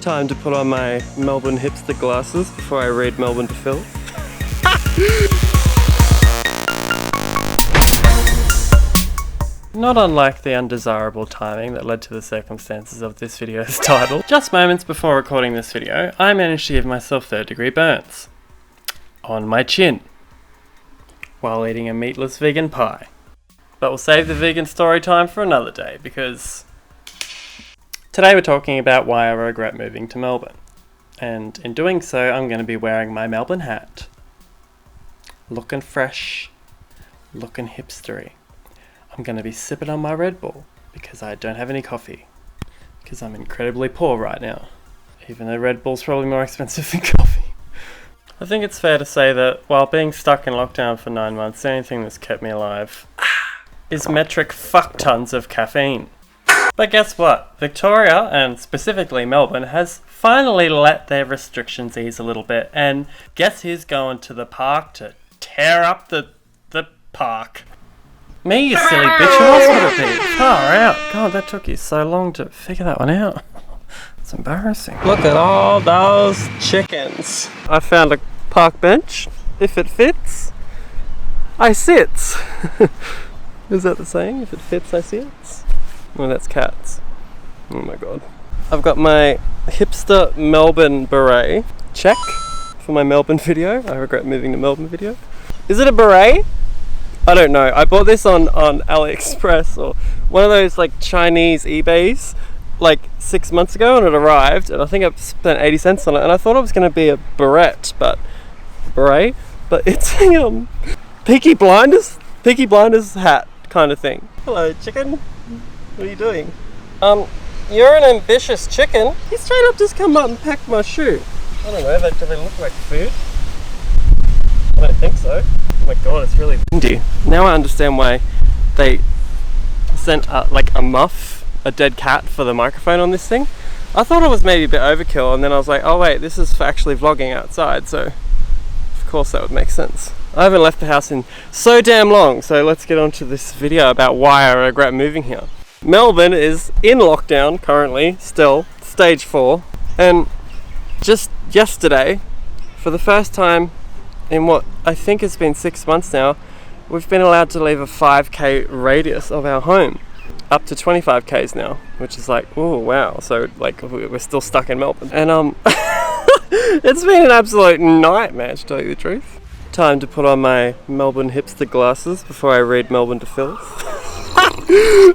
Time to put on my Melbourne hipster glasses before I read Melbourne to Phil. Not unlike the undesirable timing that led to the circumstances of this video's title, just moments before recording this video, I managed to give myself third-degree burns on my chin while eating a meatless vegan pie. But we'll save the vegan story time for another day, because today we're talking about why I regret moving to Melbourne. And in doing so, I'm going to be wearing my Melbourne hat. Looking fresh, looking hipstery. I'm going to be sipping on my Red Bull because I don't have any coffee. Because I'm incredibly poor right now. Even though Red Bull's probably more expensive than coffee. I think it's fair to say that while being stuck in lockdown for 9 months, the only thing that's kept me alive is metric fuck tons of caffeine. But guess what? Victoria, and specifically Melbourne, has finally let their restrictions ease a little bit. And guess who's going to the park to tear up the park? Me, you silly bitch. Who else would it be? Far out. God, that took you so long to figure that one out. It's embarrassing. Look at all those chickens. I found a park bench. If it fits, I sits. Is that the saying? If it fits, I sits? Oh, that's cats. Oh my god. I've got my hipster Melbourne beret. Check for my Melbourne video. I regret moving to Melbourne video. Is it a beret? I don't know. I bought this on AliExpress or one of those like Chinese eBays like 6 months ago, and it arrived, and I think I spent 80 cents on it, and I thought it was going to be a beret, but it's a Peaky Blinders hat kind of thing. Hello, chicken. What are you doing? You're an ambitious chicken. He straight up just come up and pecked my shoe. I don't know, do they look like food? I don't think so. Oh my god, it's really windy. Now I understand why they sent like a dead cat for the microphone on this thing. I thought it was maybe a bit overkill, and then I was like, oh wait, this is for actually vlogging outside, so of course that would make sense. I haven't left the house in so damn long, so let's get on to this video about why I regret moving here. Melbourne is in lockdown currently, still, stage 4, and just yesterday, for the first time in what I think has been 6 months now, we've been allowed to leave a 5k radius of our home, up to 25k's now, which is like, oh wow, so like we're still stuck in Melbourne, and it's been an absolute nightmare to tell you the truth. Time to put on my Melbourne hipster glasses before I read Melbourne to Phil.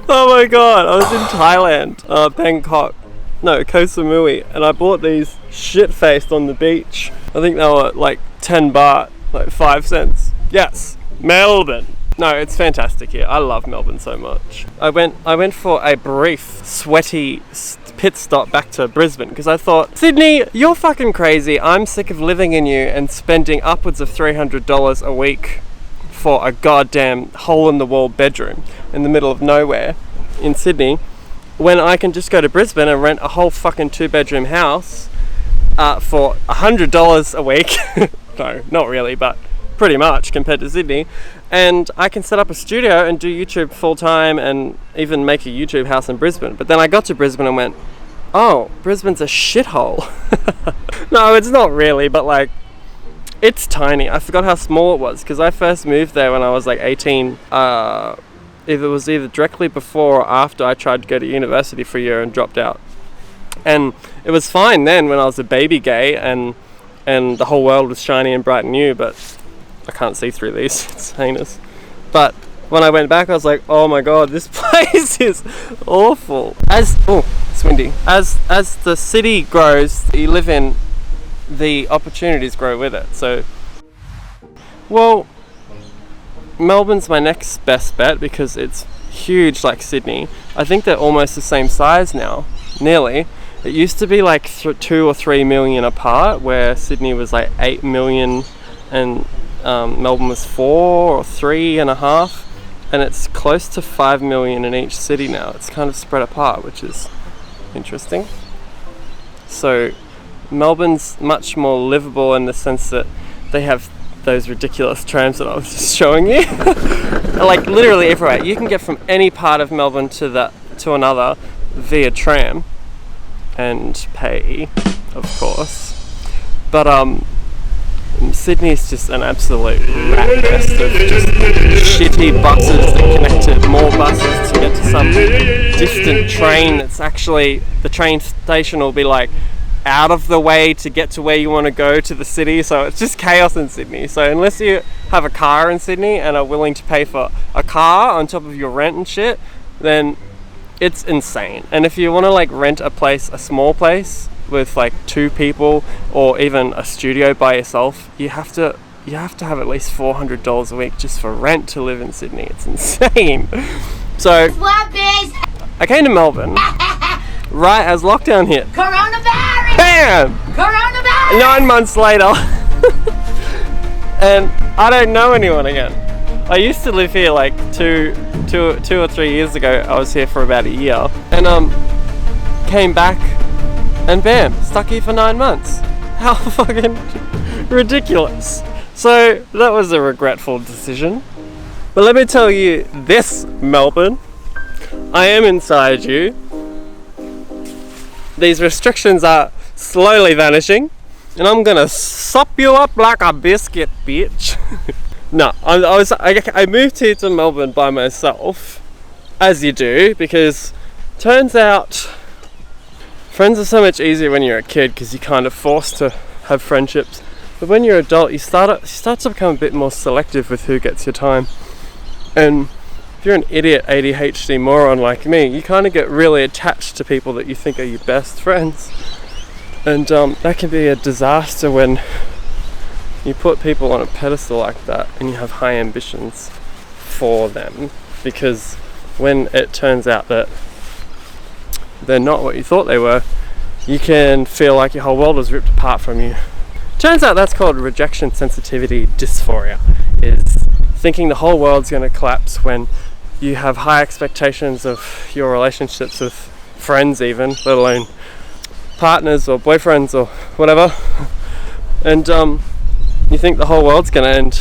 Oh my god, I was in Thailand, Bangkok, no, Koh Samui, and I bought these shit-faced on the beach. I think they were like 10 baht, like 5 cents. Yes, Melbourne. No, it's fantastic here. I love Melbourne so much. I went for a brief, sweaty pit stop back to Brisbane because I thought, Sydney, you're fucking crazy. I'm sick of living in you and spending upwards of $300 a week for a goddamn hole-in-the-wall bedroom in the middle of nowhere in Sydney, when I can just go to Brisbane and rent a whole fucking 2-bedroom house for $100 a week. No, not really, but pretty much compared to Sydney. And I can set up a studio and do YouTube full-time and even make a YouTube house in Brisbane. But then I got to Brisbane and went, oh, Brisbane's a shithole. No, it's not really, but like, it's tiny. I forgot how small it was because I first moved there when I was like 18. It was either directly before or after I tried to go to university for a year and dropped out. And it was fine then when I was a baby gay and the whole world was shiny and bright and new, but I can't see through these. It's heinous. But when I went back, I was like, oh my god, this place is awful. It's windy. As the city grows that you live in, the opportunities grow with it. So, well, Melbourne's my next best bet because it's huge like Sydney. I think they're almost the same size now, nearly. It used to be like 2 or 3 million apart, where Sydney was like 8 million and Melbourne was 4 or 3.5, and it's close to 5 million in each city now. It's kind of spread apart, which is interesting. So Melbourne's much more livable in the sense that they have those ridiculous trams that I was just showing you. Like literally everywhere. You can get from any part of Melbourne to another via tram. and pay, of course. But Sydney's just an absolute rat nest of just shitty buses that connect to more buses to get to some distant train that's actually, the train station will be like out of the way to get to where you want to go to the city. So it's just chaos in Sydney. So unless you have a car in Sydney and are willing to pay for a car on top of your rent and shit, then it's insane. And if you want to like rent a place, a small place with like 2 people or even a studio by yourself, you have to have at least $400 a week just for rent to live in Sydney. It's insane. So I came to Melbourne right as lockdown hit. Coronavirus! Bam! Coronavirus! 9 months later and I don't know anyone again. I used to live here like two or 3 years ago. I was here for about a year and came back and bam, stuck here for 9 months. How fucking ridiculous. So that was a regretful decision. But let me tell you this, Melbourne, I am inside you. These restrictions are slowly vanishing and I'm gonna sop you up like a biscuit, bitch. No, I moved here to Melbourne by myself, as you do, because turns out friends are so much easier when you're a kid because you're kind of forced to have friendships. But when you're an adult, you start to become a bit more selective with who gets your time. And if you're an idiot ADHD moron like me, you kind of get really attached to people that you think are your best friends. And that can be a disaster when you put people on a pedestal like that and you have high ambitions for them, because when it turns out that they're not what you thought they were, you can feel like your whole world is ripped apart from you. Turns out that's called rejection sensitivity dysphoria, is thinking the whole world's going to collapse when you have high expectations of your relationships with friends even, let alone partners or boyfriends or whatever. And you think the whole world's going to end.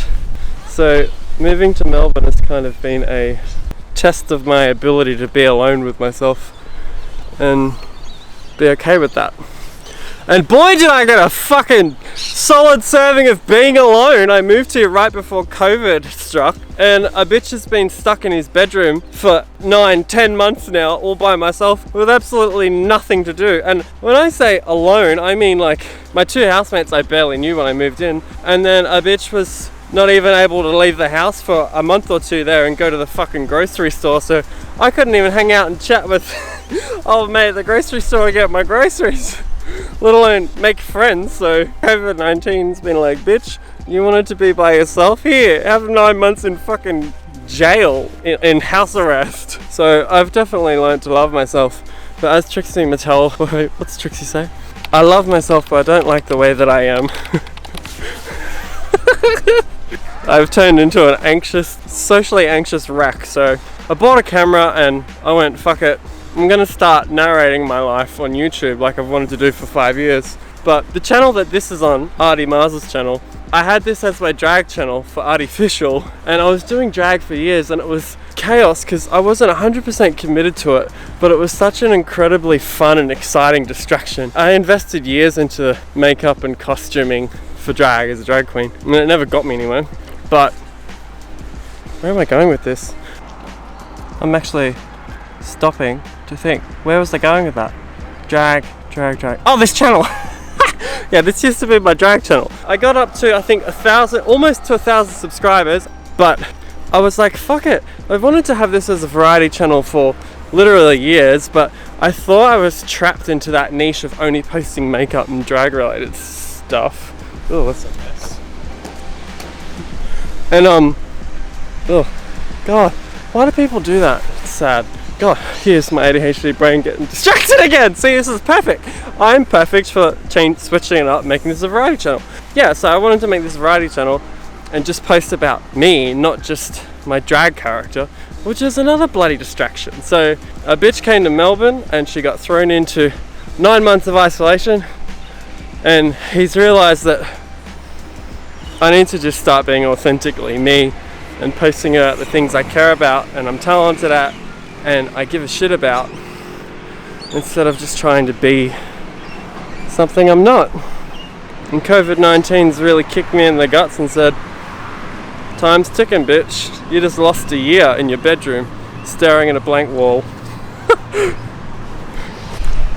So moving to Melbourne has kind of been a test of my ability to be alone with myself and be okay with that. And boy did I get a fucking solid serving of being alone. I moved here right before COVID struck and a bitch has been stuck in his bedroom for 9-10 months now all by myself with absolutely nothing to do. And when I say alone, I mean like my 2 housemates I barely knew when I moved in, and then a bitch was not even able to leave the house for a month or 2 there and go to the fucking grocery store, so I couldn't even hang out and chat with old mate at the grocery store and get my groceries, let alone make friends. So COVID-19's been like, bitch, you wanted to be by yourself? Here, have 9 months in fucking jail, in house arrest. So I've definitely learned to love myself. But as Trixie Mattel, wait, what's Trixie say? I love myself, but I don't like the way that I am. I've turned into an anxious, socially anxious wreck. So I bought a camera and I went, fuck it, I'm gonna start narrating my life on YouTube like I've wanted to do for 5 years. But the channel that this is on, Artymars' channel, I had this as my drag channel for Artificial, and I was doing drag for years and it was chaos because I wasn't 100% committed to it, but it was such an incredibly fun and exciting distraction. I invested years into makeup and costuming for drag as a drag queen. I mean, it never got me anywhere, but where am I going with this? I'm actually stopping to think, where was I going with that? Drag. Oh, this channel! Yeah, this used to be my drag channel. I got up to, I think, 1,000, almost to 1,000 subscribers, but I was like, fuck it. I wanted to have this as a variety channel for literally years, but I thought I was trapped into that niche of only posting makeup and drag related stuff. Oh, that's a mess. And oh god, why do people do that? It's sad. God, here's my ADHD brain getting distracted again. See, this is perfect. I'm perfect for switching it up, making this a variety channel. Yeah, so I wanted to make this variety channel and just post about me, not just my drag character, which is another bloody distraction. So a bitch came to Melbourne and she got thrown into 9 months of isolation, and he's realized that I need to just start being authentically me and posting about the things I care about and I'm talented at and I give a shit about, instead of just trying to be something I'm not. And COVID-19's really kicked me in the guts and said, time's ticking, bitch. You just lost a year in your bedroom staring at a blank wall.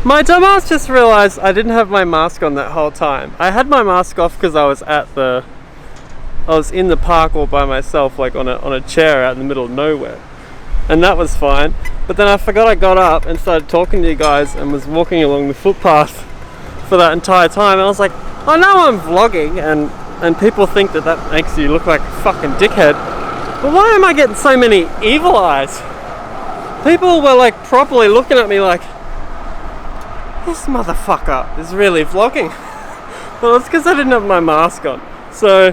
My dumbass just realised I didn't have my mask on that whole time. I had my mask off because I was in the park all by myself, like on a chair out in the middle of nowhere. And that was fine. But then I forgot I got up and started talking to you guys and was walking along the footpath for that entire time. And I was like, I know I'm vlogging and people think that makes you look like a fucking dickhead. But why am I getting so many evil eyes? People were like properly looking at me like, this motherfucker is really vlogging. Well, it's because I didn't have my mask on. So,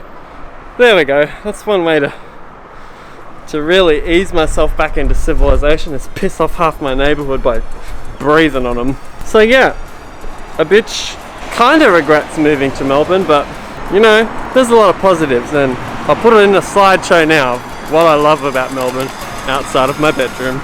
there we go. That's one way to really ease myself back into civilization, is piss off half my neighbourhood by breathing on them. So yeah, a bitch kinda regrets moving to Melbourne, but you know, there's a lot of positives, and I'll put it in a slideshow now of what I love about Melbourne outside of my bedroom.